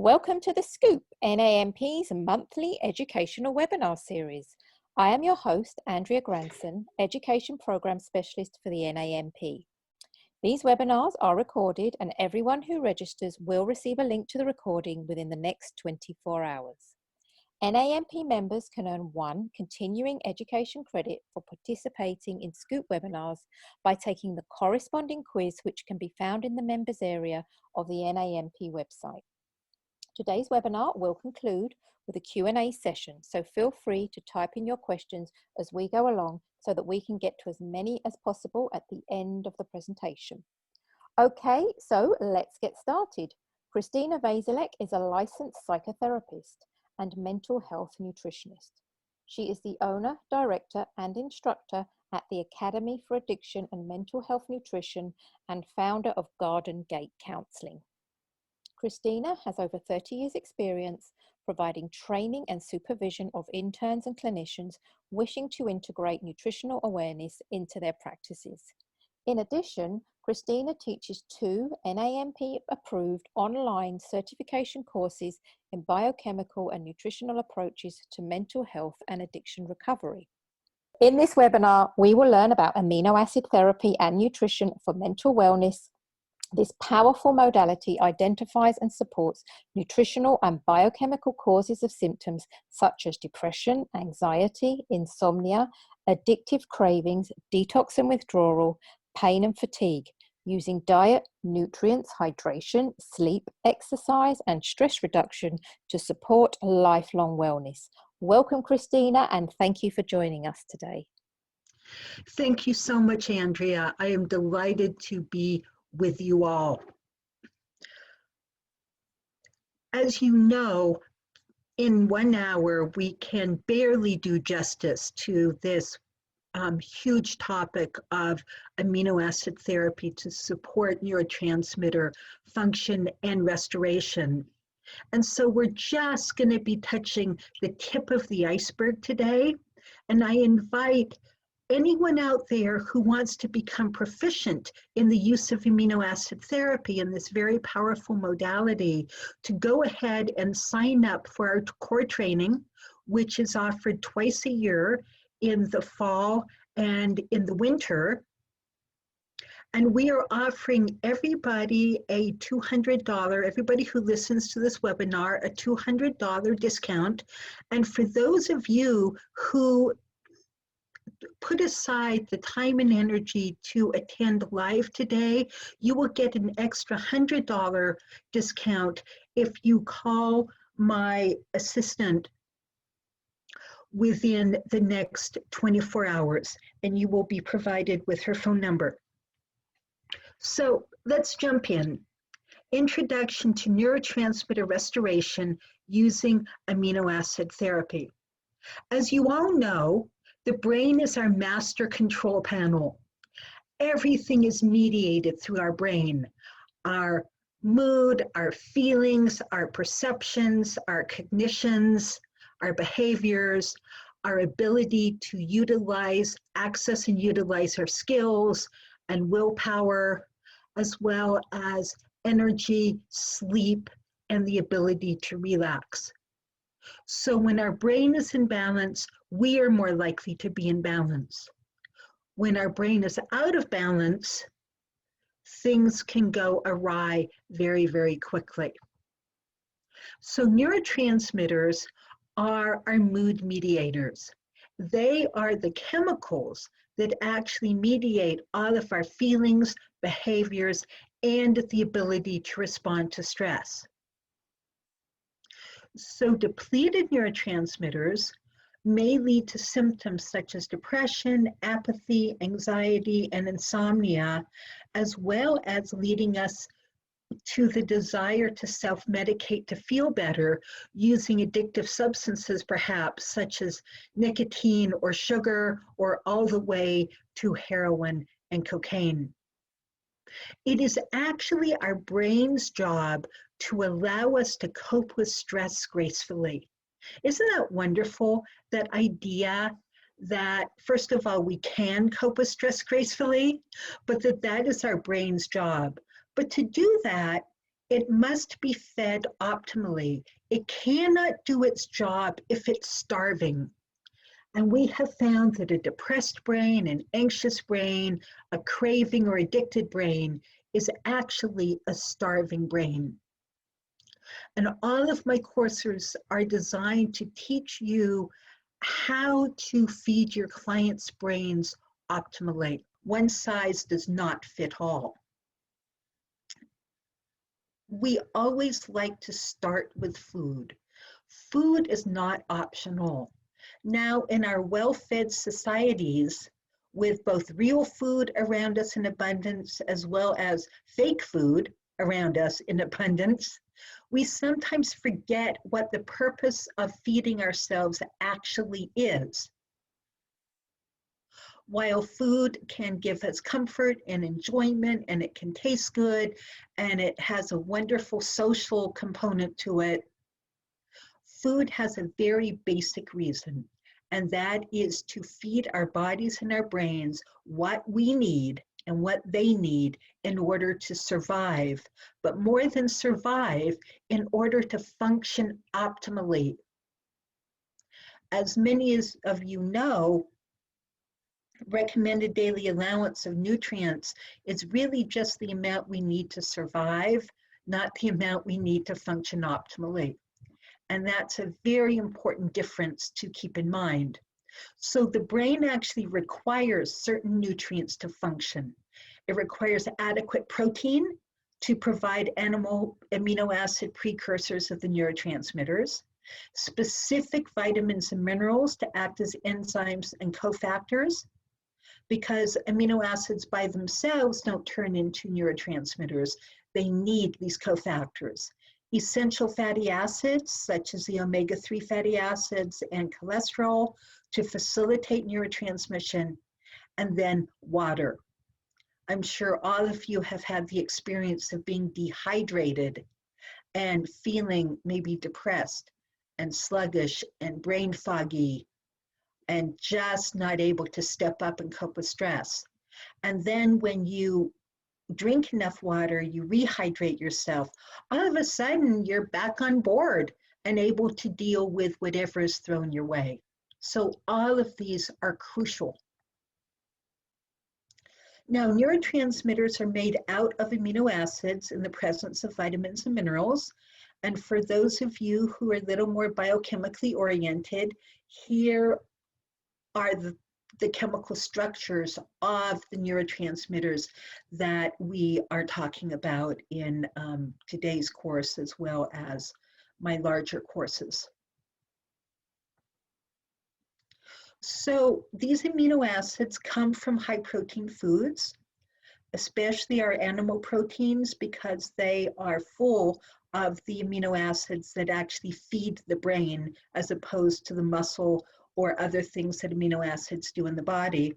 Welcome to the Scoop, NANP's monthly educational webinar series. I am your host, Andrea Granson, Education Program Specialist for the NANP. These webinars are recorded and everyone who registers will receive a link to the recording within the next 24 hours. NANP members can earn 1 continuing education credit for participating in Scoop webinars by taking the corresponding quiz, which can be found in the members area of the NANP website. Today's webinar will conclude with a Q&A session, so feel free to type in your questions as we go along so that we can get to as many as possible at the end of the presentation. Okay, so let's get started. Christina Vasilek is a licensed psychotherapist and mental health nutritionist. She is the owner, director, and instructor at the Academy for Addiction and Mental Health Nutrition and founder of Garden Gate Counseling. Christina has over 30 years experience providing training and supervision of interns and clinicians wishing to integrate nutritional awareness into their practices. In addition, Christina teaches 2 NANP approved online certification courses in biochemical and nutritional approaches to mental health and addiction recovery. In this webinar, we will learn about amino acid therapy and nutrition for mental wellness. This powerful modality identifies and supports nutritional and biochemical causes of symptoms such as depression, anxiety, insomnia, addictive cravings, detox and withdrawal, pain and fatigue, using diet, nutrients, hydration, sleep, exercise, and stress reduction to support lifelong wellness. Welcome, Christina, and thank you for joining us today. Thank you so much, Andrea. I am delighted to be with you all. As you know, in 1 hour, we can barely do justice to this huge topic of amino acid therapy to support neurotransmitter function and restoration. And so we're just going to be touching the tip of the iceberg today. And I invite anyone out there who wants to become proficient in the use of amino acid therapy in this very powerful modality to go ahead and sign up for our core training, which is offered twice a year in the fall and in the winter. And we are offering everybody a $200, everybody who listens to this webinar, a $200 discount. And for those of you who put aside the time and energy to attend live today, you will get an extra $100 discount if you call my assistant within the next 24 hours, and you will be provided with her phone number. So let's jump in. Introduction to neurotransmitter restoration using amino acid therapy. As you all know, the brain is our master control panel. Everything is mediated through our brain. Our mood, our feelings, our perceptions, our cognitions, our behaviors, our ability to utilize, access and utilize our skills and willpower, as well as energy, sleep, and the ability to relax. So when our brain is in balance, we are more likely to be in balance. When our brain is out of balance, things can go awry very, very quickly. So neurotransmitters are our mood mediators. They are the chemicals that actually mediate all of our feelings, behaviors, and the ability to respond to stress. So depleted neurotransmitters may lead to symptoms such as depression, apathy, anxiety, and insomnia, as well as leading us to the desire to self-medicate to feel better using addictive substances, perhaps, such as nicotine or sugar, or all the way to heroin and cocaine. It is actually our brain's job to allow us to cope with stress gracefully. Isn't that wonderful, that idea that, first of all, we can cope with stress gracefully, but that is our brain's job. But to do that, It must be fed optimally. It cannot do its job if it's starving. And we have found that a depressed brain, an anxious brain, a craving or addicted brain is actually a starving brain. And all of my courses are designed to teach you how to feed your clients' brains optimally. One size does not fit all. We always like to start with food. Food is not optional. Now, in our well-fed societies, with both real food around us in abundance as well as fake food around us in abundance, we sometimes forget what the purpose of feeding ourselves actually is. While food can give us comfort and enjoyment, and it can taste good, and it has a wonderful social component to it, food has a very basic reason, and that is to feed our bodies and our brains what we need and what they need in order to survive, but more than survive, in order to function optimally. As many of you know, recommended daily allowance of nutrients is really just the amount we need to survive, not the amount we need to function optimally. And that's a very important difference to keep in mind. So the brain actually requires certain nutrients to function. It requires adequate protein to provide animal amino acid precursors of the neurotransmitters, specific vitamins and minerals to act as enzymes and cofactors, because amino acids by themselves don't turn into neurotransmitters. They need these cofactors. Essential fatty acids, such as the omega-3 fatty acids and cholesterol, to facilitate neurotransmission, and then water. I'm sure all of you have had the experience of being dehydrated and feeling maybe depressed and sluggish and brain foggy and just not able to step up and cope with stress. And then when you drink enough water, you rehydrate yourself, all of a sudden you're back on board and able to deal with whatever is thrown your way. So all of these are crucial. Now, neurotransmitters are made out of amino acids in the presence of vitamins and minerals. And for those of you who are a little more biochemically oriented, here are the chemical structures of the neurotransmitters that we are talking about in today's course, as well as my larger courses. So these amino acids come from high protein foods, especially our animal proteins, because they are full of the amino acids that actually feed the brain, as opposed to the muscle or other things that amino acids do in the body.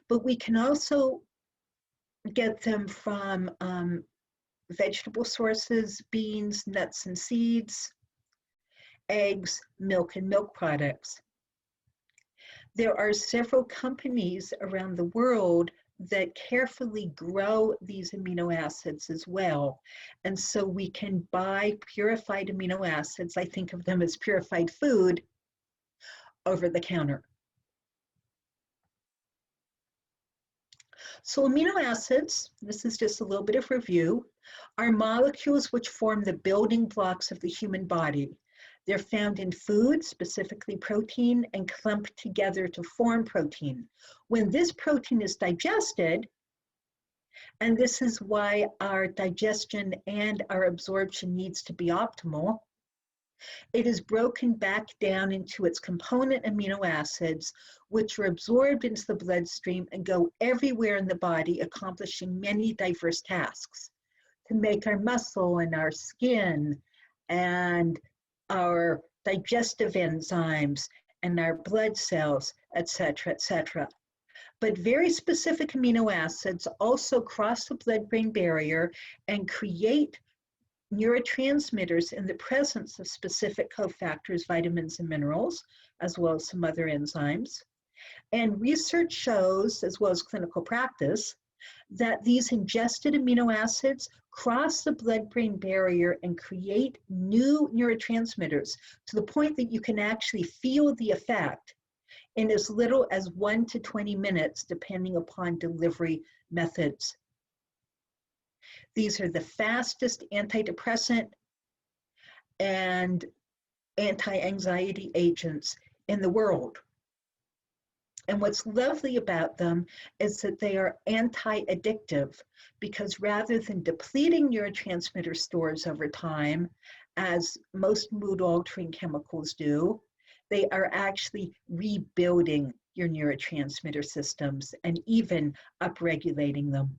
But we can also get them from vegetable sources, beans, nuts and seeds, eggs, milk and milk products. There are several companies around the world that carefully grow these amino acids as well. And so we can buy purified amino acids, I think of them as purified food, over the counter. So amino acids, this is just a little bit of review, are molecules which form the building blocks of the human body. They're found in food, specifically protein, and clumped together to form protein. When this protein is digested, and this is why our digestion and our absorption needs to be optimal, it is broken back down into its component amino acids, which are absorbed into the bloodstream and go everywhere in the body, accomplishing many diverse tasks to make our muscle and our skin and our digestive enzymes and our blood cells, etc., etc. But very specific amino acids also cross the blood-brain barrier and create neurotransmitters in the presence of specific cofactors, vitamins and minerals, as well as some other enzymes. And research shows, as well as clinical practice, that these ingested amino acids cross the blood-brain barrier and create new neurotransmitters to the point that you can actually feel the effect in as little as 1 to 20 minutes, depending upon delivery methods. These are the fastest antidepressant and anti-anxiety agents in the world. And what's lovely about them is that they are anti-addictive, because rather than depleting neurotransmitter stores over time, as most mood-altering chemicals do, they are actually rebuilding your neurotransmitter systems and even upregulating them.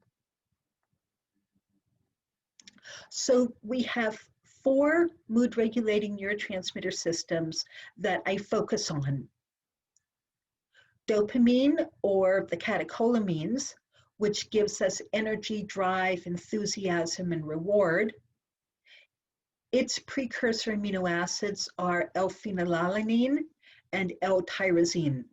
So we have 4 mood-regulating neurotransmitter systems that I focus on. Dopamine, or the catecholamines, which gives us energy, drive, enthusiasm, and reward. Its precursor amino acids are L-phenylalanine and L-tyrosine.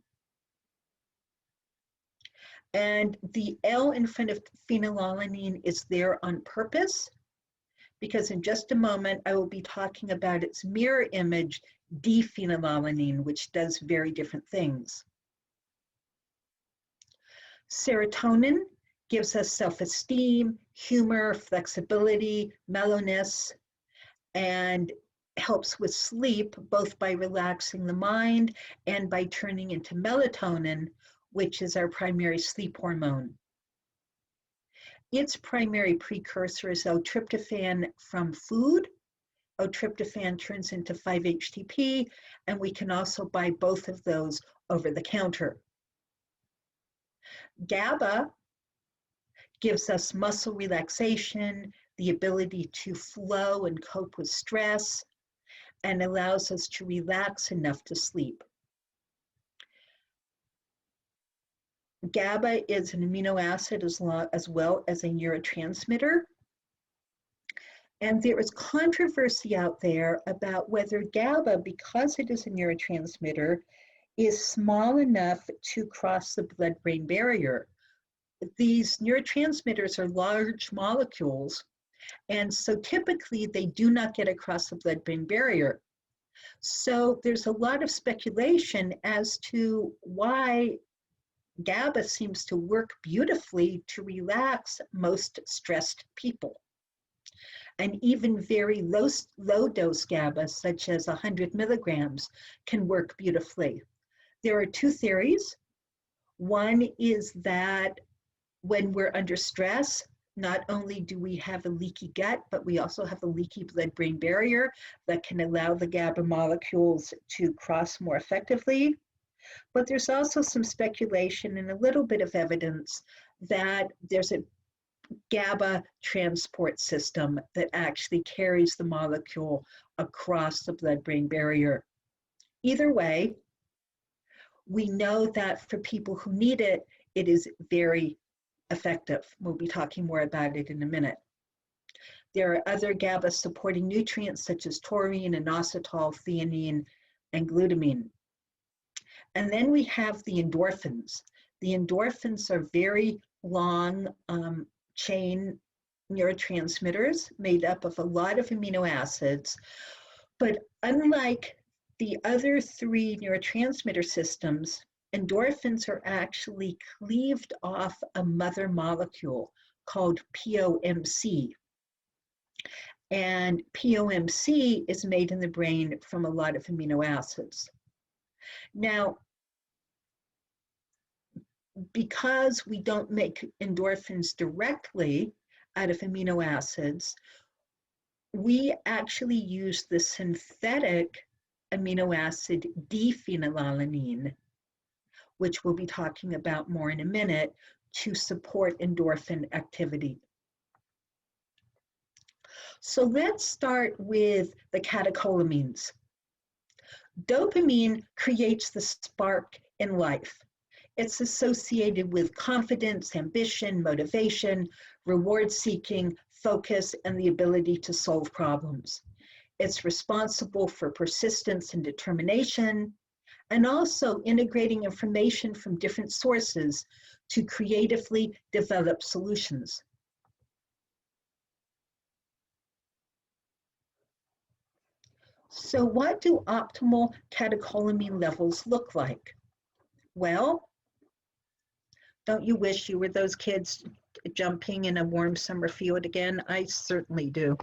And the L in front of phenylalanine is there on purpose, because in just a moment I will be talking about its mirror image, D-phenylalanine, which does very different things. Serotonin gives us self-esteem, humor, flexibility, mellowness, and helps with sleep, both by relaxing the mind and by turning into melatonin, which is our primary sleep hormone. Its primary precursor is L-tryptophan from food. L-tryptophan turns into 5-HTP, and we can also buy both of those over the counter. GABA gives us muscle relaxation, the ability to flow and cope with stress, and allows us to relax enough to sleep. GABA is an amino acid as well as a neurotransmitter. And there is controversy out there about whether GABA, because it is a neurotransmitter, is small enough to cross the blood-brain barrier. These neurotransmitters are large molecules, and so typically they do not get across the blood-brain barrier. So there's a lot of speculation as to why GABA seems to work beautifully to relax most stressed people. And even very low dose GABA, such as 100 milligrams, can work beautifully. There are 2 theories. One is that when we're under stress, not only do we have a leaky gut, but we also have a leaky blood-brain barrier that can allow the GABA molecules to cross more effectively. But there's also some speculation and a little bit of evidence that there's a GABA transport system that actually carries the molecule across the blood-brain barrier. Either way, we know that for people who need it, it is very effective. We'll be talking more about it in a minute. There are other GABA supporting nutrients such as taurine, inositol, theanine, and glutamine. And then we have the endorphins. The endorphins are very long chain neurotransmitters made up of a lot of amino acids, but unlike the other 3 neurotransmitter systems, endorphins are actually cleaved off a mother molecule called POMC. And POMC is made in the brain from a lot of amino acids. Now, because we don't make endorphins directly out of amino acids, we actually use the synthetic amino acid D-phenylalanine, which we'll be talking about more in a minute, to support endorphin activity. So let's start with the catecholamines. Dopamine creates the spark in life. It's associated with confidence, ambition, motivation, reward seeking, focus, and the ability to solve problems. It's responsible for persistence and determination, and also integrating information from different sources to creatively develop solutions. So what do optimal catecholamine levels look like? Well, don't you wish you were those kids jumping in a warm summer field again? I certainly do.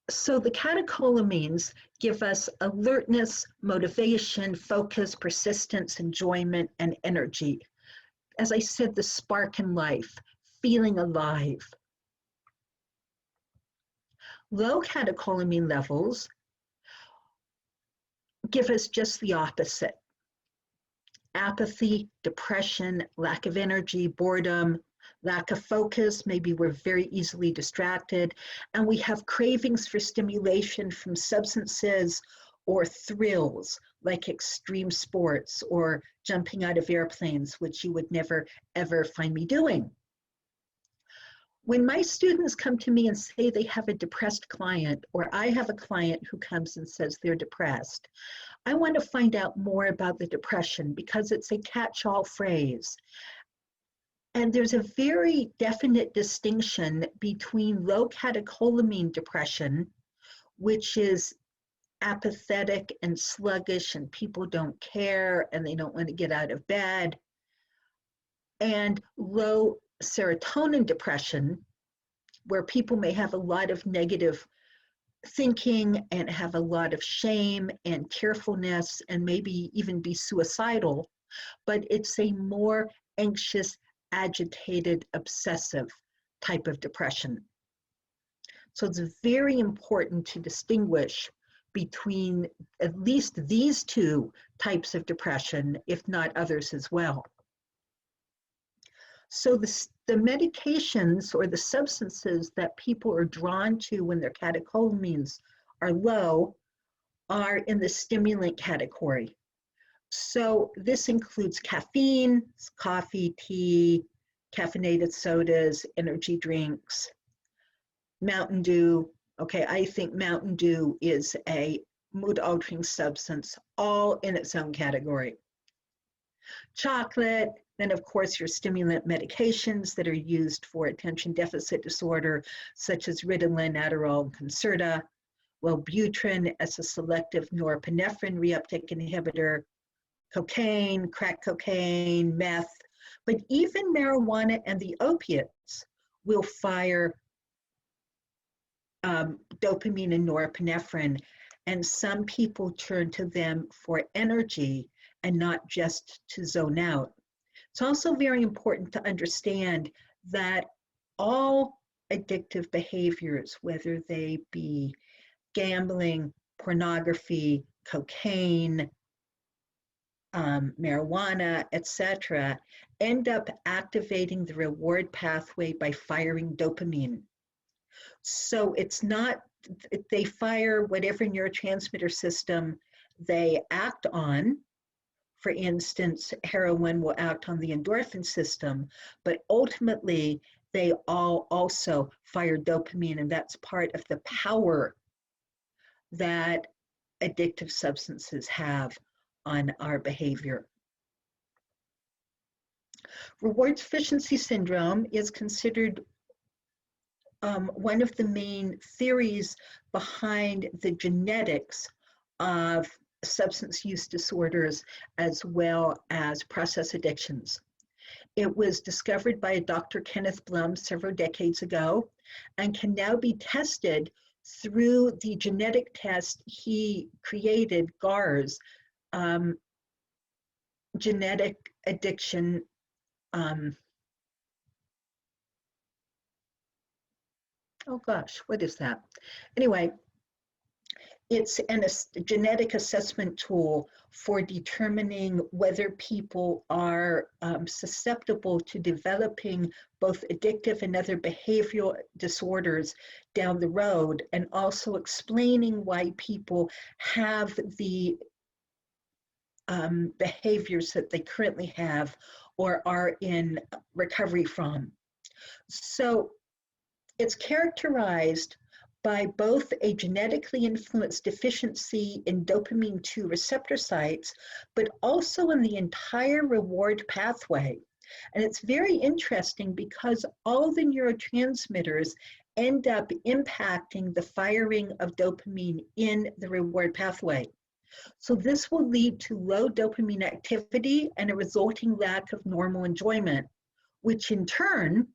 So the catecholamines give us alertness, motivation, focus, persistence, enjoyment, and energy. As I said, the spark in life, feeling alive. Low catecholamine levels give us just the opposite. Apathy, depression, lack of energy, boredom, lack of focus, maybe we're very easily distracted, and we have cravings for stimulation from substances or thrills like extreme sports or jumping out of airplanes, which you would never ever find me doing. When my students come to me and say they have a depressed client, or I have a client who comes and says they're depressed, I want to find out more about the depression because it's a catch-all phrase. And there's a very definite distinction between low catecholamine depression, which is apathetic and sluggish and people don't care and they don't want to get out of bed, and low serotonin depression, where people may have a lot of negative thinking and have a lot of shame and tearfulness and maybe even be suicidal, but it's a more anxious, agitated, obsessive type of depression. So it's very important to distinguish between at least these two types of depression, if not others as well. So the medications or the substances that people are drawn to when their catecholamines are low are in the stimulant category. So this includes caffeine, coffee, tea, caffeinated sodas, energy drinks, Mountain Dew. Okay, I think Mountain Dew is a mood-altering substance all in its own category. Chocolate, then of course your stimulant medications that are used for attention deficit disorder, such as Ritalin, Adderall, and Concerta. Wellbutrin as a selective norepinephrine reuptake inhibitor, cocaine, crack cocaine, meth, but even marijuana and the opiates will fire dopamine and norepinephrine, and some people turn to them for energy and not just to zone out. It's also very important to understand that all addictive behaviors, whether they be gambling, pornography, cocaine, marijuana, etc., end up activating the reward pathway by firing dopamine. So it's not, they fire whatever neurotransmitter system they act on. For instance, heroin will act on the endorphin system, but ultimately they all also fire dopamine, and that's part of the power that addictive substances have on our behavior. Reward deficiency syndrome is considered one of the main theories behind the genetics of substance use disorders as well as process addictions. It was discovered by Dr. Kenneth Blum several decades ago and can now be tested through the genetic test he created, GARS, genetic addiction oh gosh, what is that? Anyway, it's a genetic assessment tool for determining whether people are susceptible to developing both addictive and other behavioral disorders down the road, and also explaining why people have the behaviors that they currently have or are in recovery from. So it's characterized by both a genetically influenced deficiency in dopamine 2 receptor sites, but also in the entire reward pathway. And it's very interesting because all the neurotransmitters end up impacting the firing of dopamine in the reward pathway. So this will lead to low dopamine activity and a resulting lack of normal enjoyment, which in turn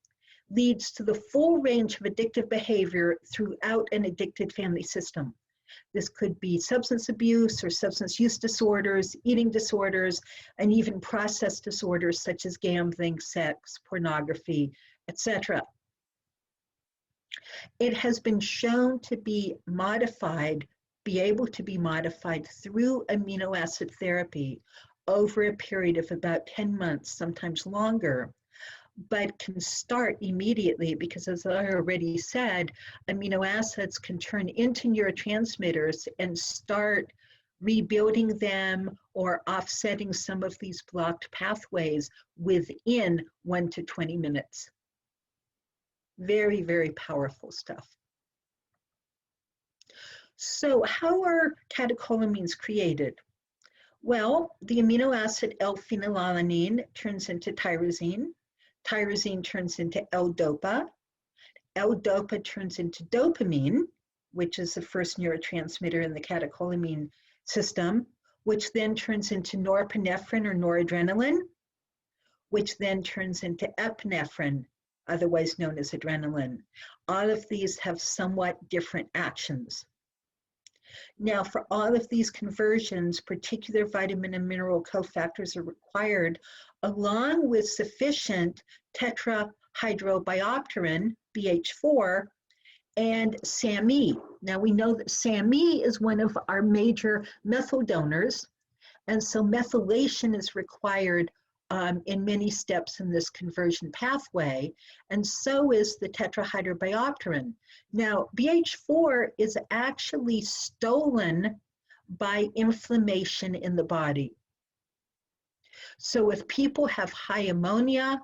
leads to the full range of addictive behavior throughout an addicted family system. This could be substance abuse or substance use disorders, eating disorders, and even process disorders such as gambling, sex, pornography, etc. It has been shown to be able to be modified through amino acid therapy over a period of about 10 months, sometimes longer, but can start immediately because, as I already said, amino acids can turn into neurotransmitters and start rebuilding them or offsetting some of these blocked pathways within 1 to 20 minutes. Very, very powerful stuff. So how are catecholamines created? Well, the amino acid L-phenylalanine turns into tyrosine. Tyrosine turns into L-dopa. L-dopa turns into dopamine, which is the first neurotransmitter in the catecholamine system, which then turns into norepinephrine or noradrenaline, which then turns into epinephrine, otherwise known as adrenaline. All of these have somewhat different actions. Now, for all of these conversions, particular vitamin and mineral cofactors are required, along with sufficient tetrahydrobiopterin, BH4, and SAMe. Now, we know that SAMe is one of our major methyl donors, and so methylation is required in many steps in this conversion pathway, and so is the tetrahydrobiopterin. Now, BH4 is actually stolen by inflammation in the body. So if people have high ammonia,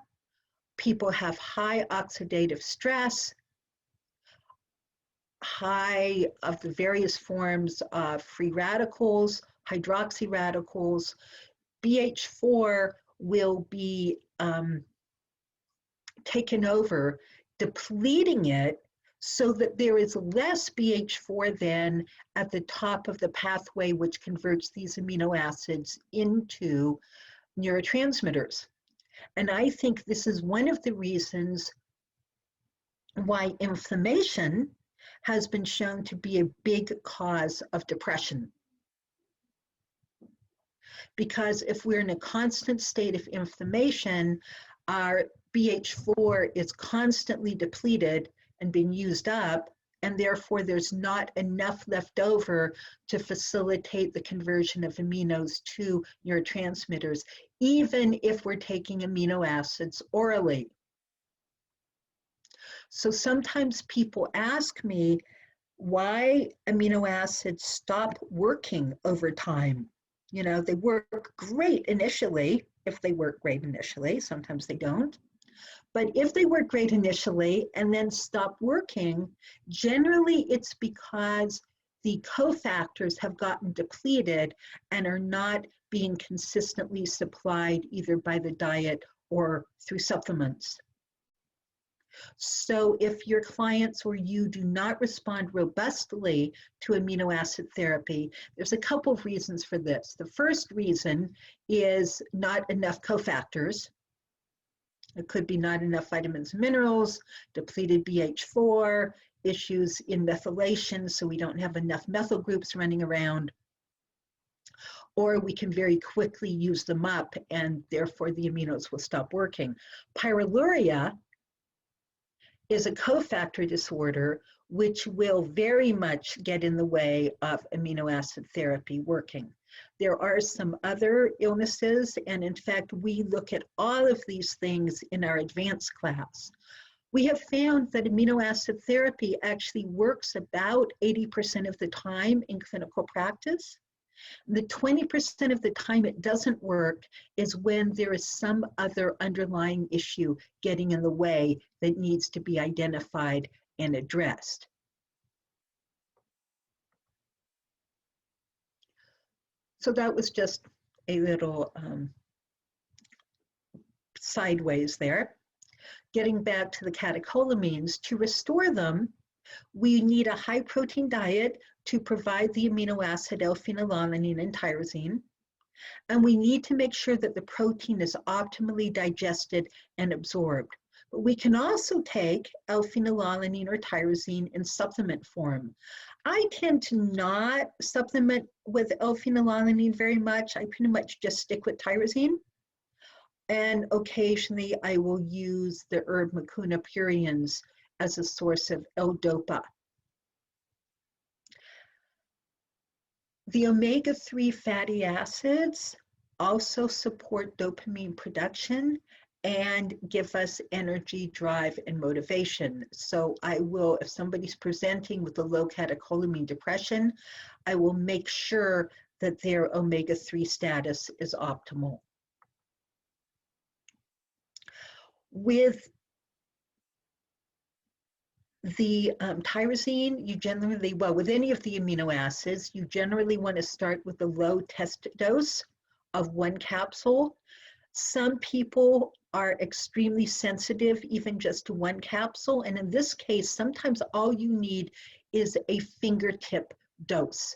people have high oxidative stress, high of the various forms of free radicals, hydroxy radicals, BH4 will be taken over, depleting it so that there is less BH4 then at the top of the pathway which converts these amino acids into neurotransmitters. And I think this is one of the reasons why inflammation has been shown to be a big cause of depression. Because if we're in a constant state of inflammation, our BH4 is constantly depleted and being used up, and therefore there's not enough left over to facilitate the conversion of aminos to neurotransmitters, even if we're taking amino acids orally. So sometimes people ask me why amino acids stop working over time. You know, they work great initially, if they work great initially, sometimes they don't. But if they work great initially and then stop working, generally it's because the cofactors have gotten depleted and are not being consistently supplied either by the diet or through supplements. So if your clients or you do not respond robustly to amino acid therapy, there's a couple of reasons for this. The first reason is not enough cofactors. It could be not enough vitamins and minerals, depleted BH4, issues in methylation, so we don't have enough methyl groups running around. Or we can very quickly use them up and therefore the aminos will stop working. Pyroluria is a cofactor disorder which will very much get in the way of amino acid therapy working. There are some other illnesses, and in fact, we look at all of these things in our advanced class. We have found that amino acid therapy actually works about 80% of the time in clinical practice. The 20% of the time it doesn't work is when there is some other underlying issue getting in the way that needs to be identified and addressed. So that was just a little sideways there. Getting back to the catecholamines, to restore them, we need a high protein diet to provide the amino acid L-phenylalanine and tyrosine. And we need to make sure that the protein is optimally digested and absorbed. But we can also take L-phenylalanine or tyrosine in supplement form. I tend to not supplement with L-phenylalanine very much. I pretty much just stick with tyrosine. And occasionally I will use the herb Mucuna pruriens as a source of L-dopa. The omega-3 fatty acids also support dopamine production and give us energy, drive, and motivation. So I will, if somebody's presenting with a low catecholamine depression, I will make sure that their omega-3 status is optimal. With the tyrosine, you generally, well, with any of the amino acids, you generally want to start with a low test dose of 1 capsule. Some people are extremely sensitive, even just to 1 capsule. And in this case, sometimes all you need is a fingertip dose.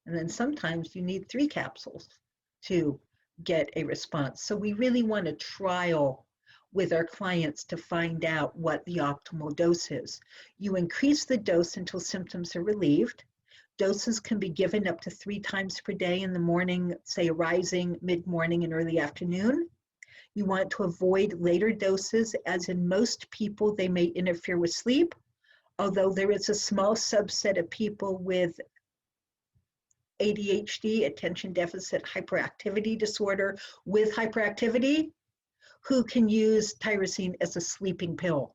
And then sometimes you need 3 capsules to get a response. So we really want to trial with our clients to find out what the optimal dose is. You increase the dose until symptoms are relieved. Doses can be given up to 3 times per day in the morning, say rising, mid-morning, and early afternoon. You want to avoid later doses, as in most people, they may interfere with sleep, although there is a small subset of people with ADHD, attention deficit hyperactivity disorder, with hyperactivity, who can use tyrosine as a sleeping pill.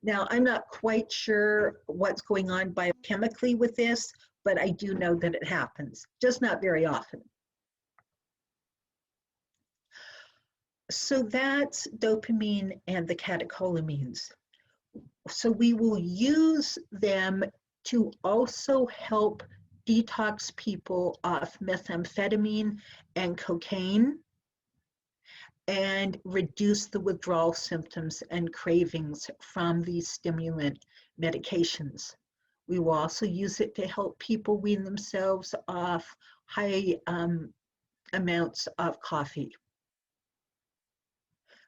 Now, I'm not quite sure what's going on biochemically with this, but I do know that it happens, just not very often. So that's dopamine and the catecholamines. So we will use them to also help detox people off methamphetamine and cocaine and reduce the withdrawal symptoms and cravings from these stimulant medications. We will also use it to help people wean themselves off high amounts of coffee.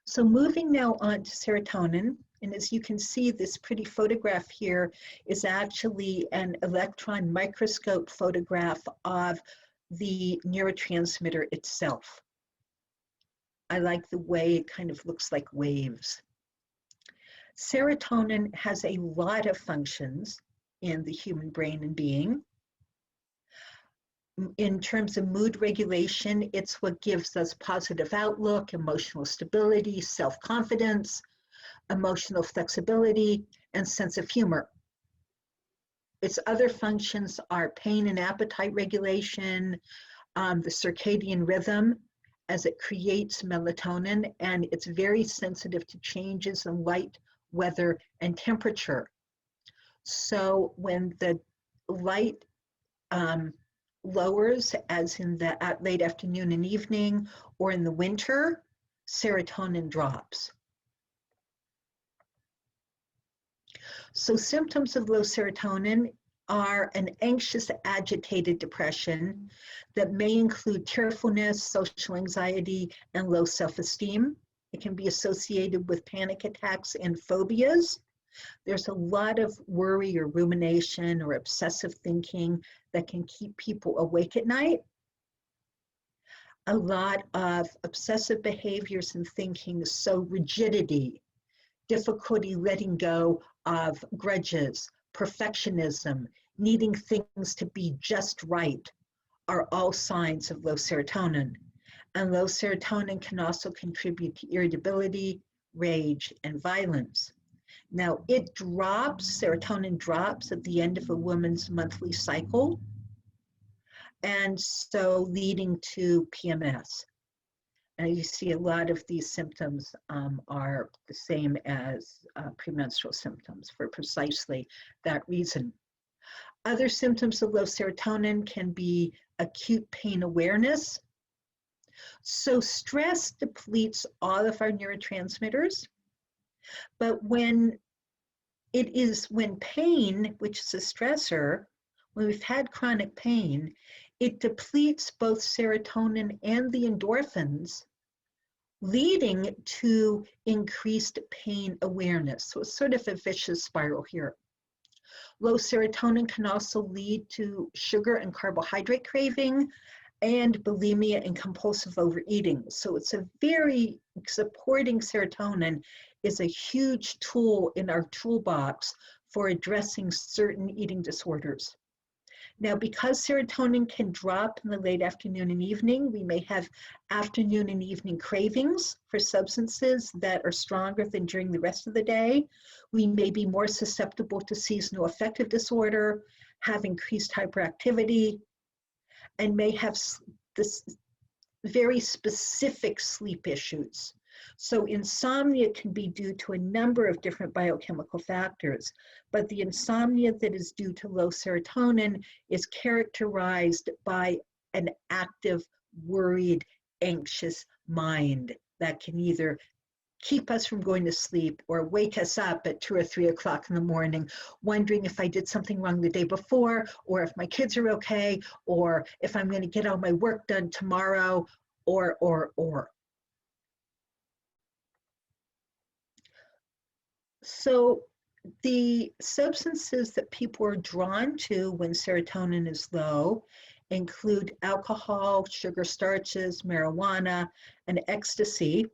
So moving now on to serotonin, and as you can see, this pretty photograph here is actually an electron microscope photograph of the neurotransmitter itself. I like the way it kind of looks like waves. Serotonin has a lot of functions in the human brain and being. In terms of mood regulation, it's what gives us positive outlook, emotional stability, self-confidence, emotional flexibility, and sense of humor. Its other functions are pain and appetite regulation, the circadian rhythm, as it creates melatonin, and it's very sensitive to changes in light, weather, and temperature. So when the light lowers, as in the late afternoon and evening, or in the winter, serotonin drops. So symptoms of low serotonin are an anxious, agitated depression that may include tearfulness, social anxiety, and low self-esteem. It can be associated with panic attacks and phobias. There's a lot of worry or rumination or obsessive thinking that can keep people awake at night. A lot of obsessive behaviors and thinking, so rigidity, difficulty letting go of grudges, perfectionism, needing things to be just right, are all signs of low serotonin. And low serotonin can also contribute to irritability, rage, and violence. Now, it drops, serotonin drops at the end of a woman's monthly cycle, and so leading to PMS. And you see a lot of these symptoms are the same as premenstrual symptoms for precisely that reason. Other symptoms of low serotonin can be acute pain awareness. So stress depletes all of our neurotransmitters, but when pain, which is a stressor, when we've had chronic pain, it depletes both serotonin and the endorphins, leading to increased pain awareness. So it's sort of a vicious spiral here. Low serotonin can also lead to sugar and carbohydrate craving and bulimia and compulsive overeating. So supporting serotonin is a huge tool in our toolbox for addressing certain eating disorders. Now, because serotonin can drop in the late afternoon and evening, we may have afternoon and evening cravings for substances that are stronger than during the rest of the day. We may be more susceptible to seasonal affective disorder, have increased hyperactivity, and may have this very specific sleep issues. So insomnia can be due to a number of different biochemical factors, but the insomnia that is due to low serotonin is characterized by an active, worried, anxious mind that can either keep us from going to sleep or wake us up at 2 or 3 o'clock in the morning, wondering if I did something wrong the day before, or if my kids are okay, or if I'm going to get all my work done tomorrow, or. So the substances that people are drawn to when serotonin is low include alcohol, sugar, starches, marijuana, and ecstasy.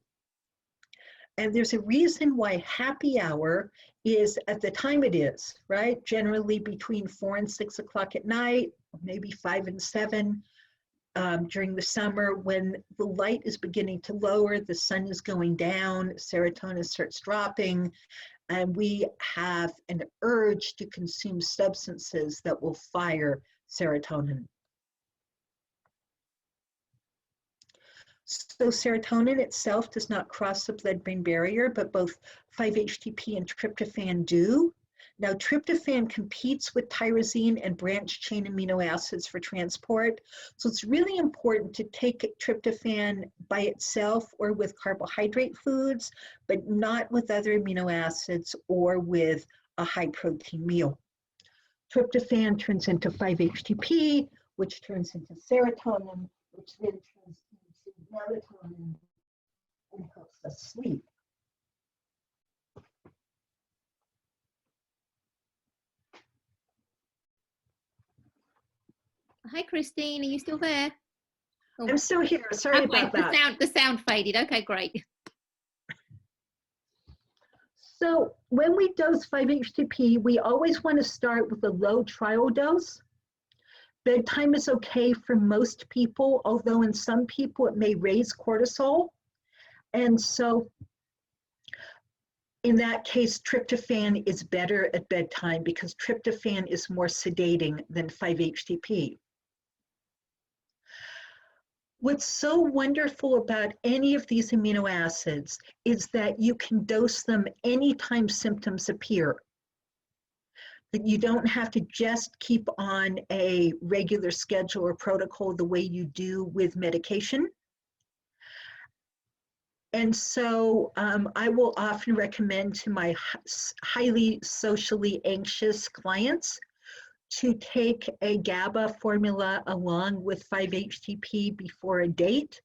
And there's a reason why happy hour is at the time it is, right? Generally between 4 and 6 o'clock at night, maybe 5 and 7 during the summer, when the light is beginning to lower, the sun is going down, serotonin starts dropping, and we have an urge to consume substances that will fire serotonin. So serotonin itself does not cross the blood-brain barrier, but both 5-HTP and tryptophan do. Now, tryptophan competes with tyrosine and branched-chain amino acids for transport. So it's really important to take tryptophan by itself or with carbohydrate foods, but not with other amino acids or with a high-protein meal. Tryptophan turns into 5-HTP, which turns into serotonin, which then turns into melatonin and helps us sleep. Hi, Christine. Are you still there? Oh. I'm still here. Sorry about that. The sound faded. Okay, great. So when we dose 5-HTP, we always want to start with a low trial dose. Bedtime is okay for most people, although in some people it may raise cortisol. And so in that case, tryptophan is better at bedtime because tryptophan is more sedating than 5-HTP. What's so wonderful about any of these amino acids is that you can dose them anytime symptoms appear. That you don't have to just keep on a regular schedule or protocol the way you do with medication. And so I will often recommend to my highly socially anxious clients to take a GABA formula along with 5-HTP before a date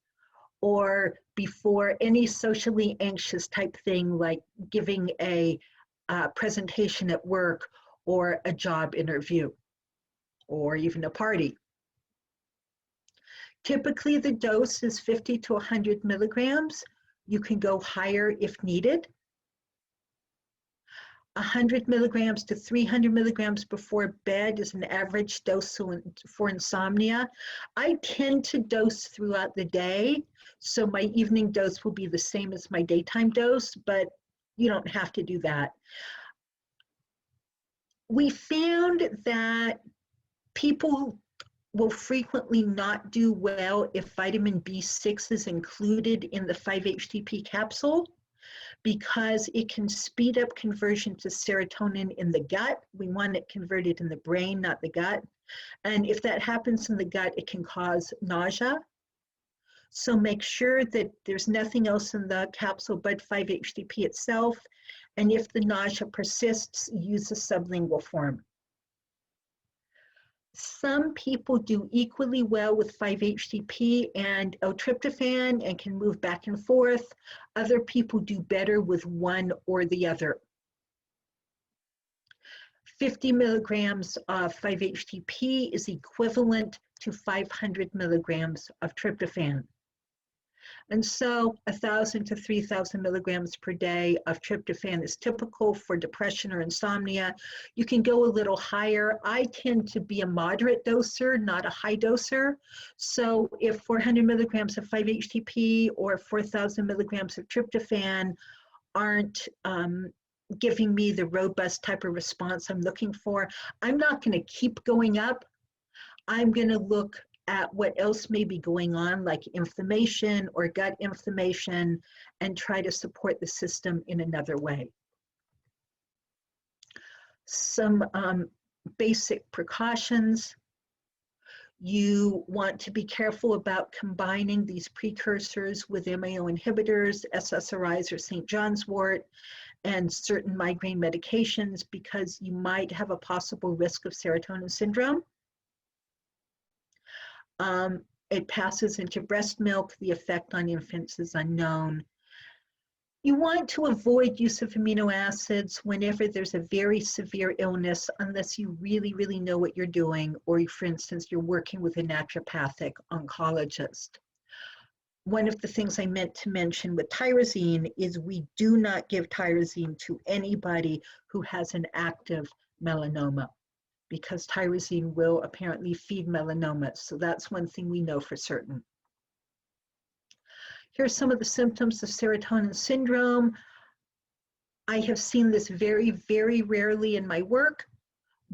or before any socially anxious type thing like giving a presentation at work or a job interview or even a party. Typically the dose is 50 to 100 milligrams. You can go higher if needed. 100 milligrams to 300 milligrams before bed is an average dose for insomnia. I tend to dose throughout the day, so my evening dose will be the same as my daytime dose, but you don't have to do that. We found that people will frequently not do well if vitamin B6 is included in the 5-HTP capsule, because it can speed up conversion to serotonin in the gut. We want it converted in the brain, not the gut. And if that happens in the gut, it can cause nausea. So make sure that there's nothing else in the capsule but 5-HTP itself. And if the nausea persists, use the sublingual form. Some people do equally well with 5-HTP and L-tryptophan and can move back and forth. Other people do better with one or the other. 50 milligrams of 5-HTP is equivalent to 500 milligrams of tryptophan. And so 1,000 to 3,000 milligrams per day of tryptophan is typical for depression or insomnia. You can go a little higher. I tend to be a moderate doser, not a high doser. So if 400 milligrams of 5-HTP or 4,000 milligrams of tryptophan aren't giving me the robust type of response I'm looking for, I'm not going to keep going up. I'm going to look at what else may be going on, like inflammation or gut inflammation, and try to support the system in another way. Some basic precautions. You want to be careful about combining these precursors with MAO inhibitors, SSRIs or St. John's wort, and certain migraine medications, because you might have a possible risk of serotonin syndrome. It passes into breast milk. The effect on infants is unknown. You want to avoid use of amino acids whenever there's a very severe illness, unless you really, really know what you're doing, or for instance, you're working with a naturopathic oncologist. One of the things I meant to mention with tyrosine is we do not give tyrosine to anybody who has an active melanoma, because tyrosine will apparently feed melanomas. So that's one thing we know for certain. Here are some of the symptoms of serotonin syndrome. I have seen this very, very rarely in my work,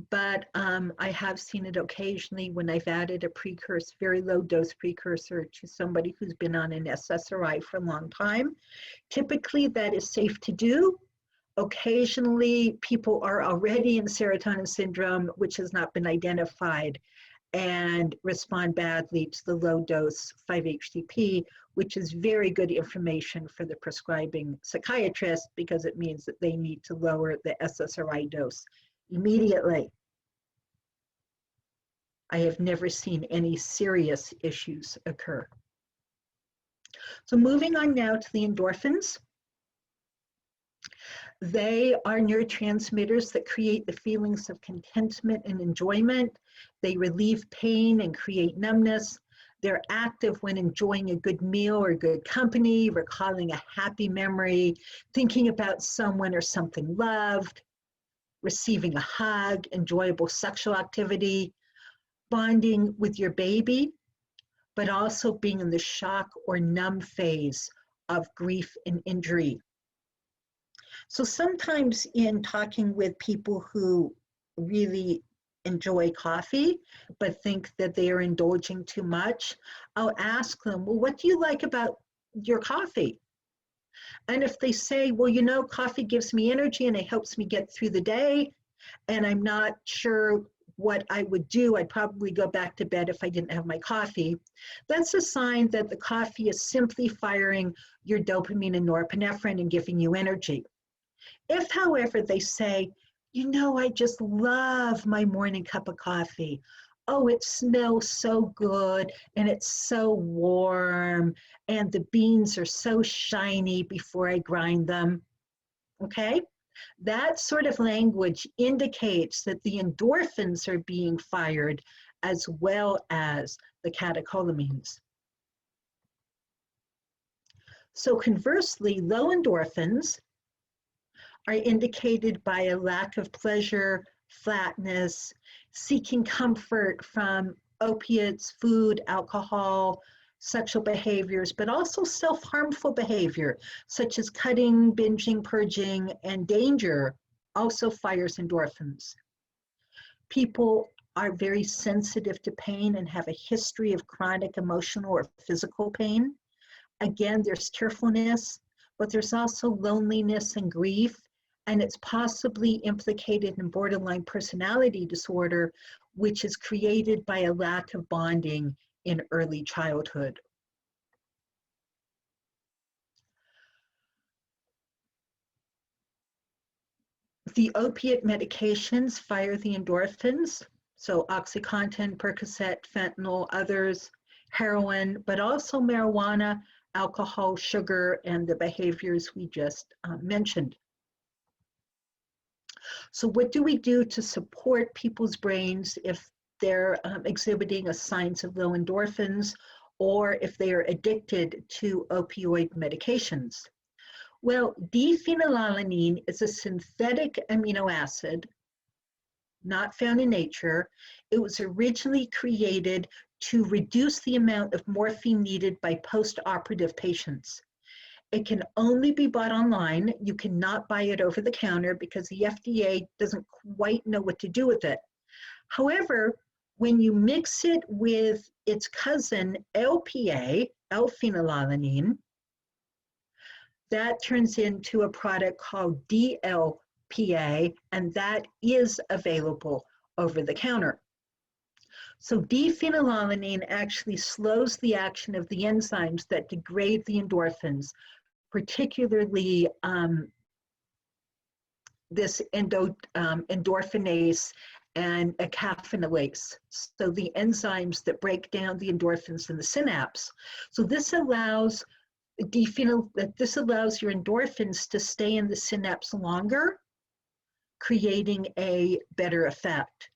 but I have seen it occasionally when I've added a precursor, very low dose precursor, to somebody who's been on an SSRI for a long time. Typically that is safe to do. Occasionally, people are already in serotonin syndrome, which has not been identified, and respond badly to the low dose 5-HTP, which is very good information for the prescribing psychiatrist, because it means that they need to lower the SSRI dose immediately. I have never seen any serious issues occur. So moving on now to the endorphins. They are neurotransmitters that create the feelings of contentment and enjoyment. They relieve pain and create numbness. They're active when enjoying a good meal or good company, recalling a happy memory, thinking about someone or something loved, receiving a hug, enjoyable sexual activity, bonding with your baby, but also being in the shock or numb phase of grief and injury. So sometimes in talking with people who really enjoy coffee, but think that they are indulging too much, I'll ask them, well, what do you like about your coffee? And if they say, well, you know, coffee gives me energy and it helps me get through the day, and I'm not sure what I would do, I'd probably go back to bed if I didn't have my coffee, that's a sign that the coffee is simply firing your dopamine and norepinephrine and giving you energy. If, however, they say, you know, I just love my morning cup of coffee. Oh, it smells so good and it's so warm and the beans are so shiny before I grind them. Okay? That sort of language indicates that the endorphins are being fired as well as the catecholamines. So conversely, low endorphins are indicated by a lack of pleasure, flatness, seeking comfort from opiates, food, alcohol, sexual behaviors, but also self-harmful behavior, such as cutting, binging, purging, and danger also fires endorphins. People are very sensitive to pain and have a history of chronic emotional or physical pain. Again, there's tearfulness, but there's also loneliness and grief, and it's possibly implicated in borderline personality disorder, which is created by a lack of bonding in early childhood. The opiate medications fire the endorphins, so OxyContin, Percocet, fentanyl, others, heroin, but also marijuana, alcohol, sugar, and the behaviors we just mentioned. So what do we do to support people's brains if they're exhibiting a signs of low endorphins, or if they are addicted to opioid medications? Well, D-phenylalanine is a synthetic amino acid, not found in nature. It was originally created to reduce the amount of morphine needed by post-operative patients. It can only be bought online. You cannot buy it over the counter because the FDA doesn't quite know what to do with it. However, when you mix it with its cousin LPA, L-phenylalanine, that turns into a product called DLPA, and that is available over the counter. So D-phenylalanine actually slows the action of the enzymes that degrade the endorphins, particularly this endorphinase and a caffeinolase, so the enzymes that break down the endorphins in the synapse. So this allows your endorphins to stay in the synapse longer, creating a better effect.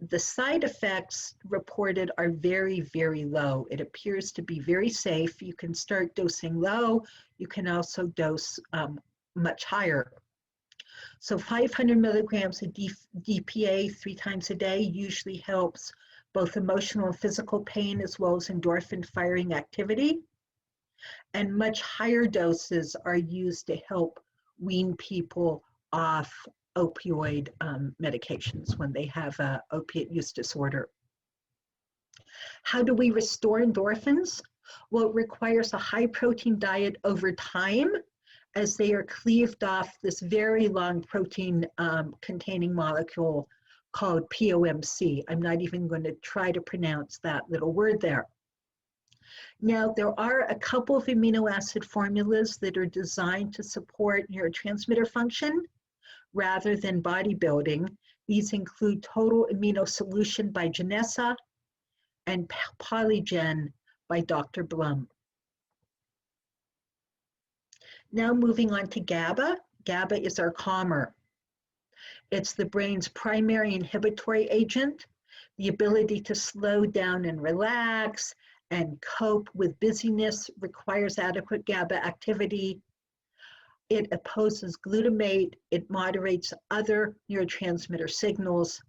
The side effects reported are very, very low. It appears to be very safe. You can start dosing low. You can also dose much higher. So 500 milligrams of DPA 3 times a day usually helps both emotional and physical pain as well as endorphin firing activity. And much higher doses are used to help wean people off opioid medications when they have an opiate use disorder. How do we restore endorphins? Well, it requires a high protein diet over time as they are cleaved off this very long protein containing molecule called POMC. I'm not even going to try to pronounce that little word there. Now, there are a couple of amino acid formulas that are designed to support neurotransmitter function rather than bodybuilding. These include Total Amino Solution by Janessa and Polygen by Dr. Blum. Now moving on to GABA. GABA is our calmer. It's the brain's primary inhibitory agent. The ability to slow down and relax and cope with busyness requires adequate GABA activity. It opposes glutamate. It moderates other neurotransmitter signals.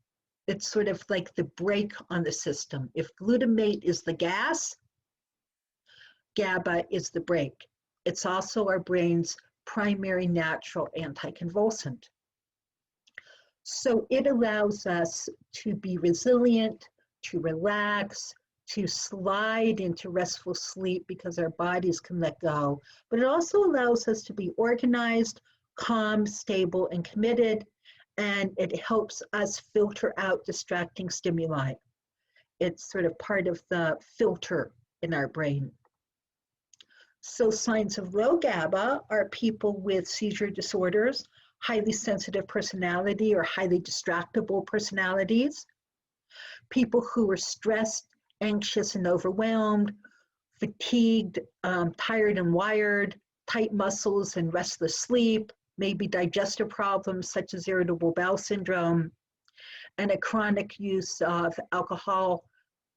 It's sort of like the brake on the system. If glutamate is the gas, GABA is the brake. It's also our brain's primary natural anticonvulsant. So it allows us to be resilient, to relax, to slide into restful sleep because our bodies can let go. But it also allows us to be organized, calm, stable, and committed, and it helps us filter out distracting stimuli. It's sort of part of the filter in our brain. So signs of low GABA are people with seizure disorders, highly sensitive personality or highly distractible personalities, people who are stressed, anxious and overwhelmed, fatigued, tired and wired, tight muscles and restless sleep, maybe digestive problems such as irritable bowel syndrome, and a chronic use of alcohol,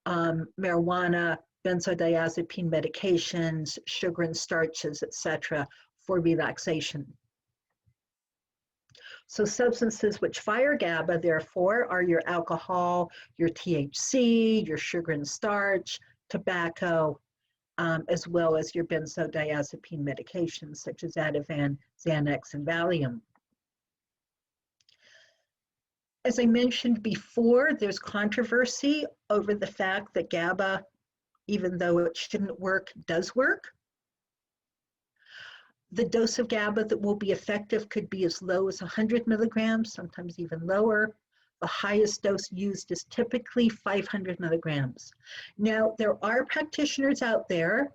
marijuana, benzodiazepine medications, sugar and starches, etc., for relaxation. So substances which fire GABA, therefore, are your alcohol, your THC, your sugar and starch, tobacco, as well as your benzodiazepine medications such as Ativan, Xanax, and Valium. As I mentioned before, there's controversy over the fact that GABA, even though it shouldn't work, does work. The dose of GABA that will be effective could be as low as 100 milligrams, sometimes even lower. The highest dose used is typically 500 milligrams. Now, there are practitioners out there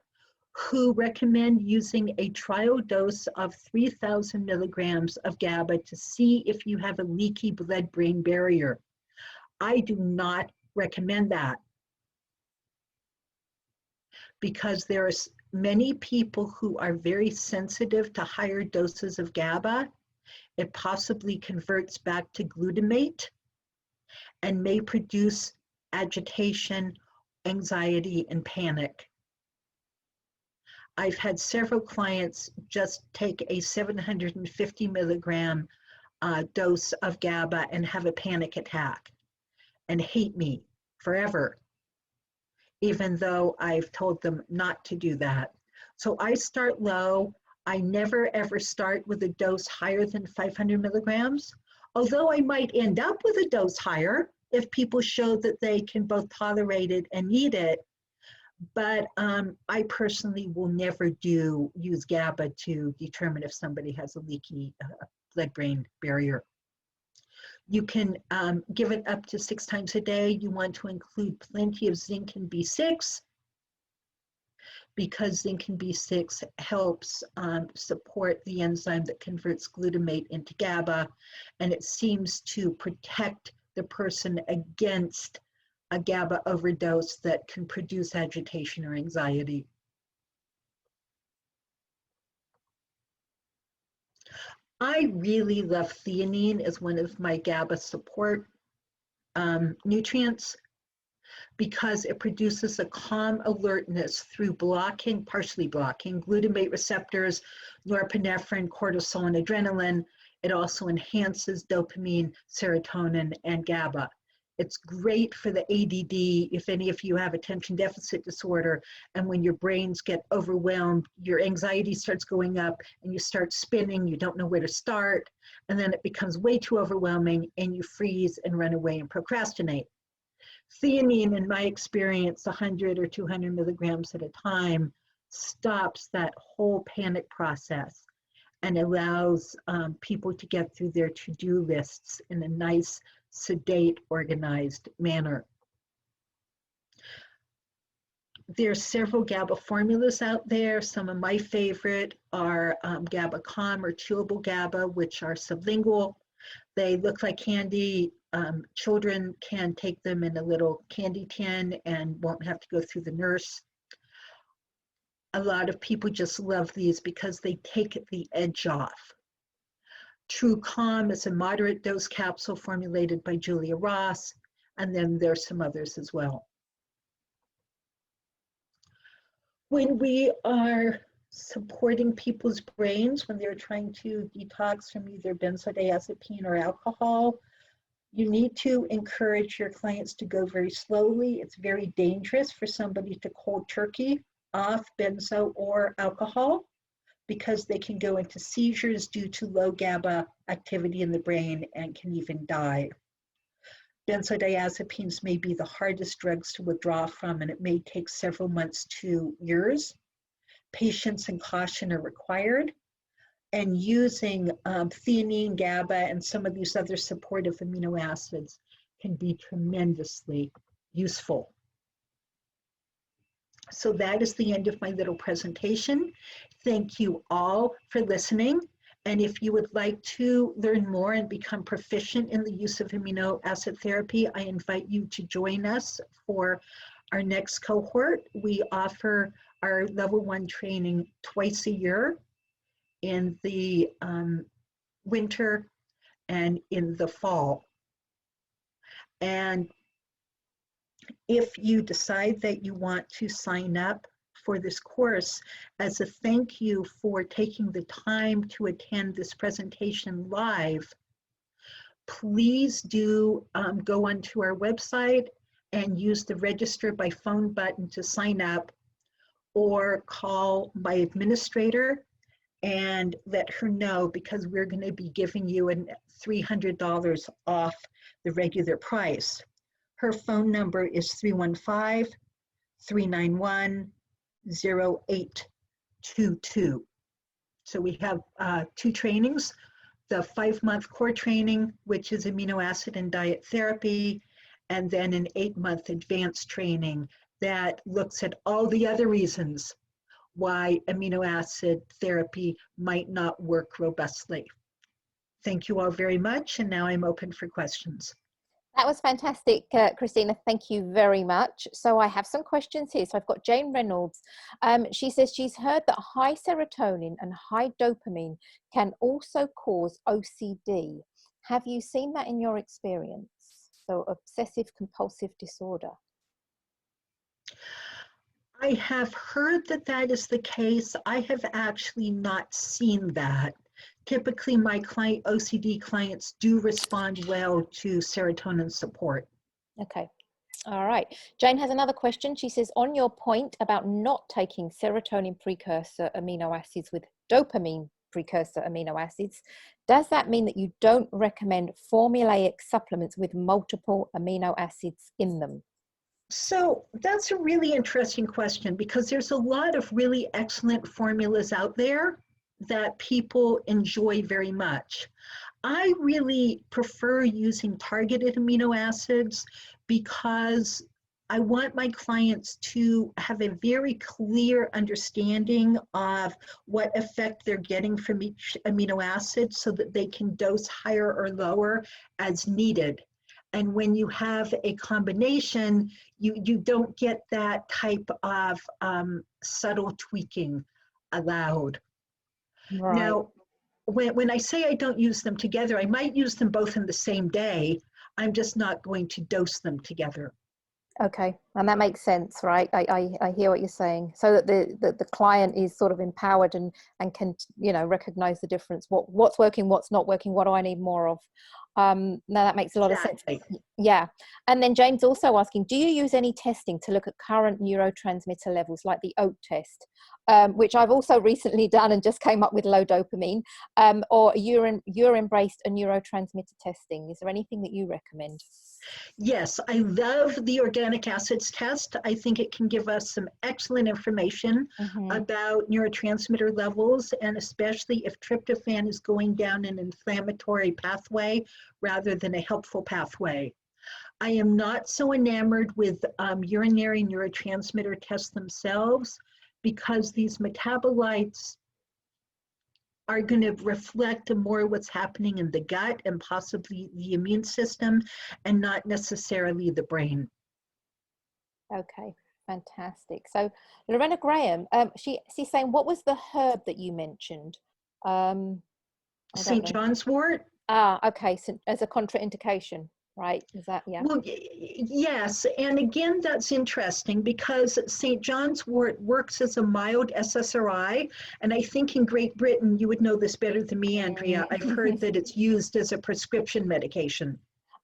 who recommend using a trial dose of 3,000 milligrams of GABA to see if you have a leaky blood-brain barrier. I do not recommend that because there are many people who are very sensitive to higher doses of GABA. It possibly converts back to glutamate and may produce agitation, anxiety, and panic. I've had several clients just take a 750 milligram dose of GABA and have a panic attack and hate me forever, even though I've told them not to do that. So I start low. I never ever start with a dose higher than 500 milligrams, although I might end up with a dose higher if people show that they can both tolerate it and need it. But I personally will never use GABA to determine if somebody has a leaky blood-brain barrier. You can give it up to 6 times a day. You want to include plenty of zinc and B6 because zinc and B6 helps support the enzyme that converts glutamate into GABA, and it seems to protect the person against a GABA overdose that can produce agitation or anxiety. I really love theanine as one of my GABA support nutrients because it produces a calm alertness through partially blocking glutamate receptors, norepinephrine, cortisol, and adrenaline. It also enhances dopamine, serotonin, and GABA. It's great for the ADD if any of you have attention deficit disorder, and when your brains get overwhelmed, your anxiety starts going up and you start spinning, you don't know where to start, and then it becomes way too overwhelming and you freeze and run away and procrastinate. Theanine, in my experience, 100 or 200 milligrams at a time, stops that whole panic process and allows people to get through their to-do lists in a nice, sedate, organized manner. There's several GABA formulas out there. Some of my favorite are GABA Calm or chewable GABA, which are sublingual. They look like candy. Children can take them in a little candy tin and won't have to go through the nurse. A lot of people just love these because they take the edge off. True Calm is a moderate dose capsule formulated by Julia Ross, and then there's some others as well. When we are supporting people's brains, when they're trying to detox from either benzodiazepine or alcohol, you need to encourage your clients to go very slowly. It's very dangerous for somebody to cold turkey off benzo or alcohol because they can go into seizures due to low GABA activity in the brain and can even die. Benzodiazepines may be the hardest drugs to withdraw from, and it may take several months to years. Patience and caution are required, and using theanine, GABA, and some of these other supportive amino acids can be tremendously useful. So that is the end of my little presentation. Thank you all for listening. And if you would like to learn more and become proficient in the use of amino acid therapy, I invite you to join us for our next cohort. We offer our level 1 training twice a year in the winter and in the fall. And if you decide that you want to sign up for this course as a thank you for taking the time to attend this presentation live, please do go onto our website and use the register by phone button to sign up, or call my administrator and let her know, because we're going to be giving you a $300 off the regular price. Her phone number is 315-391-0822. So we have 2 trainings, the 5-month core training, which is amino acid and diet therapy, and then an 8-month advanced training that looks at all the other reasons why amino acid therapy might not work robustly. Thank you all very much, and now I'm open for questions. That was fantastic, Christina. Thank you very much. So I have some questions here. So I've got Jane Reynolds. She says she's heard that high serotonin and high dopamine can also cause OCD. Have you seen that in your experience? So obsessive compulsive disorder. I have heard that that is the case. I have actually not seen that. Typically, my OCD clients do respond well to serotonin support. Okay. All right. Jane has another question. She says, on your point about not taking serotonin precursor amino acids with dopamine precursor amino acids, does that mean that you don't recommend formulaic supplements with multiple amino acids in them? So that's a really interesting question, because there's a lot of really excellent formulas out there that people enjoy very much. I really prefer using targeted amino acids because I want my clients to have a very clear understanding of what effect they're getting from each amino acid so that they can dose higher or lower as needed. And when you have a combination, you don't get that type of subtle tweaking allowed. Right. Now, when I say I don't use them together, I might use them both in the same day. I'm just not going to dose them together. Okay, and that makes sense, right? I hear what you're saying. So that the client is sort of empowered and can, you know, recognize the difference. What's working, what's not working, what do I need more of? No, that makes a lot of sense. Yeah. And then Jane's also asking, do you use any testing to look at current neurotransmitter levels, like the OAT test, which I've also recently done and just came up with low dopamine, or urine-based neurotransmitter testing? Is there anything that you recommend? Yes, I love the organic acids test. I think it can give us some excellent information about neurotransmitter levels, and especially if tryptophan is going down an inflammatory pathway rather than a helpful pathway. I am not so enamored with urinary neurotransmitter tests themselves, because these metabolites are going to reflect more what's happening in the gut and possibly the immune system, and not necessarily the brain. Okay, fantastic. So Lorena Graham, she's saying, what was the herb that you mentioned? St. John's wort. Ah, okay, so as a contraindication, right? Is that, yeah? Well, yes, and again, that's interesting because St. John's wort works as a mild SSRI, and I think in Great Britain, you would know this better than me, Andrea. I've heard that it's used as a prescription medication.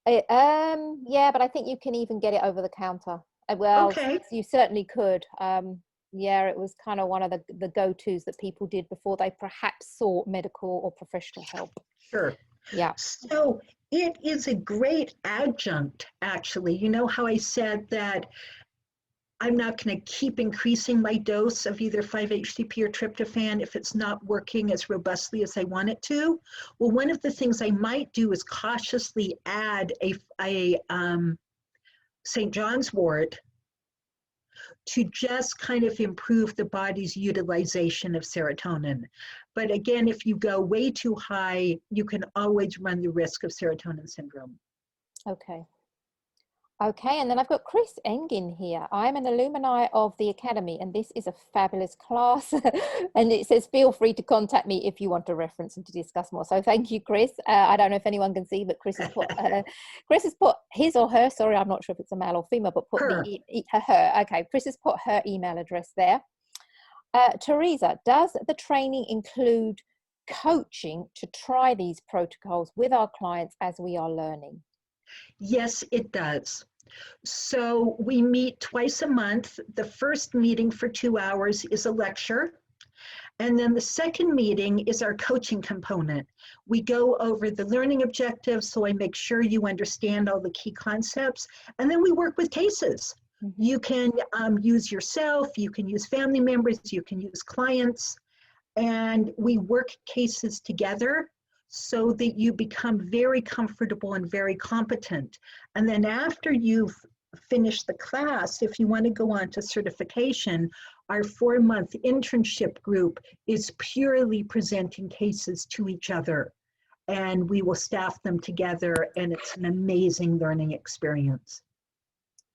Yeah, but I think you can even get it over the counter. Well, okay. You certainly could. Yeah, it was kind of one of the go-tos that people did before they perhaps sought medical or professional help. Sure. Yeah. So it is a great adjunct, actually. You know how I said that I'm not going to keep increasing my dose of either 5-HTP or tryptophan if it's not working as robustly as I want it to? Well, one of the things I might do is cautiously add a St. John's wort to just kind of improve the body's utilization of serotonin. But again, if you go way too high, you can always run the risk of serotonin syndrome. Okay. Okay, and then I've got Chris Engin here. I'm an alumni of the Academy, and this is a fabulous class. And it says, feel free to contact me if you want to reference and to discuss more. So thank you, Chris. I don't know if anyone can see, but Chris has put his or her, sorry, I'm not sure if it's a male or female, but put her. Her. Okay, Chris has put her email address there. Teresa, does the training include coaching to try these protocols with our clients as we are learning? Yes, it does. So we meet twice a month. The first meeting for 2 hours is a lecture. And then the second meeting is our coaching component. We go over the learning objectives, so I make sure you understand all the key concepts. And then we work with cases. You can use yourself, you can use family members, you can use clients. and we work cases together so that you become very comfortable and very competent. And then after you've finished the class, if you want to go on to certification, our 4-month internship group is purely presenting cases to each other, and we will staff them together, and it's an amazing learning experience.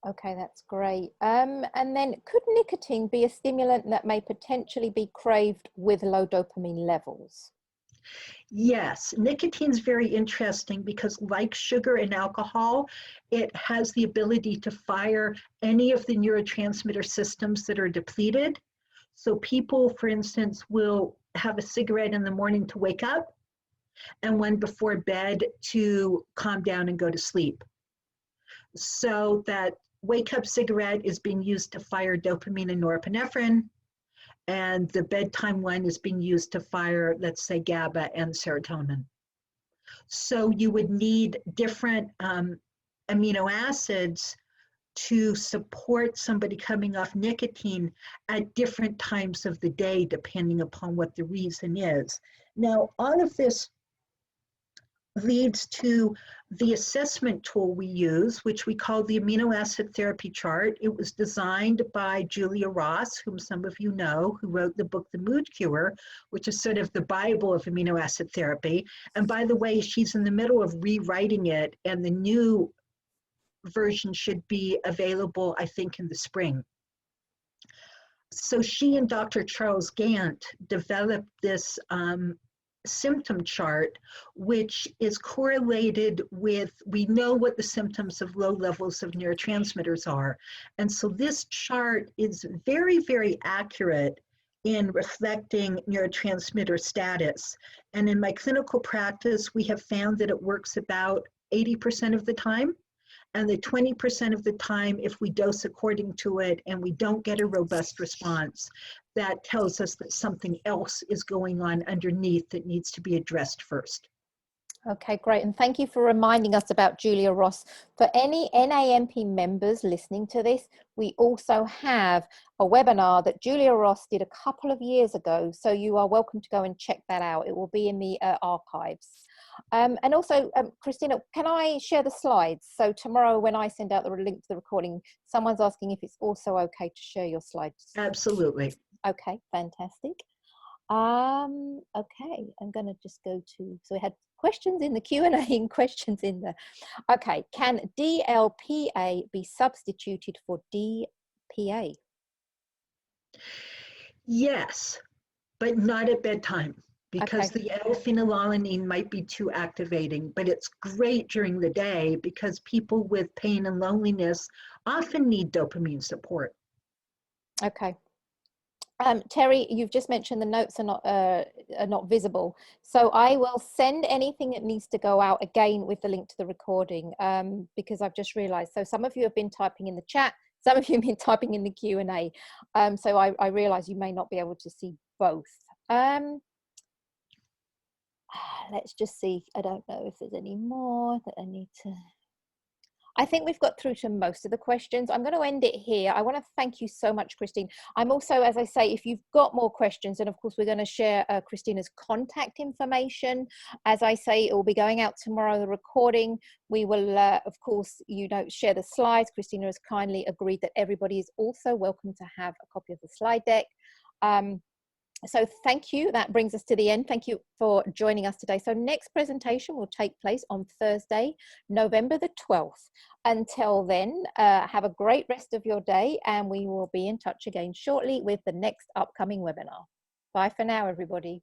Okay, that's great. And then could nicotine be a stimulant that may potentially be craved with low dopamine levels? Yes, nicotine's very interesting because, like sugar and alcohol, it has the ability to fire any of the neurotransmitter systems that are depleted. So people, for instance, will have a cigarette in the morning to wake up and one before bed to calm down and go to sleep. So that wake up cigarette is being used to fire dopamine and norepinephrine, and the bedtime one is being used to fire, let's say, GABA and serotonin. So you would need different amino acids to support somebody coming off nicotine at different times of the day, depending upon what the reason is. Now, all of this leads to the assessment tool we use, which we call the amino acid therapy chart. It was designed by Julia Ross, whom some of you know, who wrote the book The Mood Cure, which is sort of the Bible of amino acid therapy. And by the way, she's in the middle of rewriting it, and the new version should be available, I think, in the spring. So she and Dr. Charles Gant developed this symptom chart, which is correlated with, we know what the symptoms of low levels of neurotransmitters are. And so this chart is very, very accurate in reflecting neurotransmitter status. And in my clinical practice, we have found that it works about 80% of the time. And the 20% of the time, if we dose according to it and we don't get a robust response, that tells us that something else is going on underneath that needs to be addressed first. Okay, great. And thank you for reminding us about Julia Ross. For any NANP members listening to this, we also have a webinar that Julia Ross did a couple of years ago. So you are welcome to go and check that out. It will be in the archives. And also, Christina, can I share the slides? So tomorrow when I send out the link to the recording, someone's asking if it's also okay to share your slides. Absolutely. Okay, fantastic. Okay, I'm going to just go to, so we had questions in the Q&A and questions in the, okay, can DLPA be substituted for DPA? Yes, but not at bedtime, because Okay. the L-phenylalanine might be too activating, but it's great during the day because people with pain and loneliness often need dopamine support. Okay. Terry, you've just mentioned the notes are not visible. So I will send anything that needs to go out again with the link to the recording, because I've just realized. So some of you have been typing in the chat, some of you have been typing in the Q&A. So I realize you may not be able to see both. Let's just see. I don't know if there's any more that I need to. I think we've got through to most of the questions. I'm going to end it here. I want to thank you so much, Christine. I'm also, as I say, if you've got more questions, and of course, we're going to share Christina's contact information. As I say, it will be going out tomorrow, the recording. We will, of course, share the slides. Christina has kindly agreed that everybody is also welcome to have a copy of the slide deck. So thank you. That brings us to the end. Thank you for joining us today. So next presentation will take place on Thursday, November the 12th. Until then, have a great rest of your day, and we will be in touch again shortly with the next upcoming webinar. Bye for now, everybody.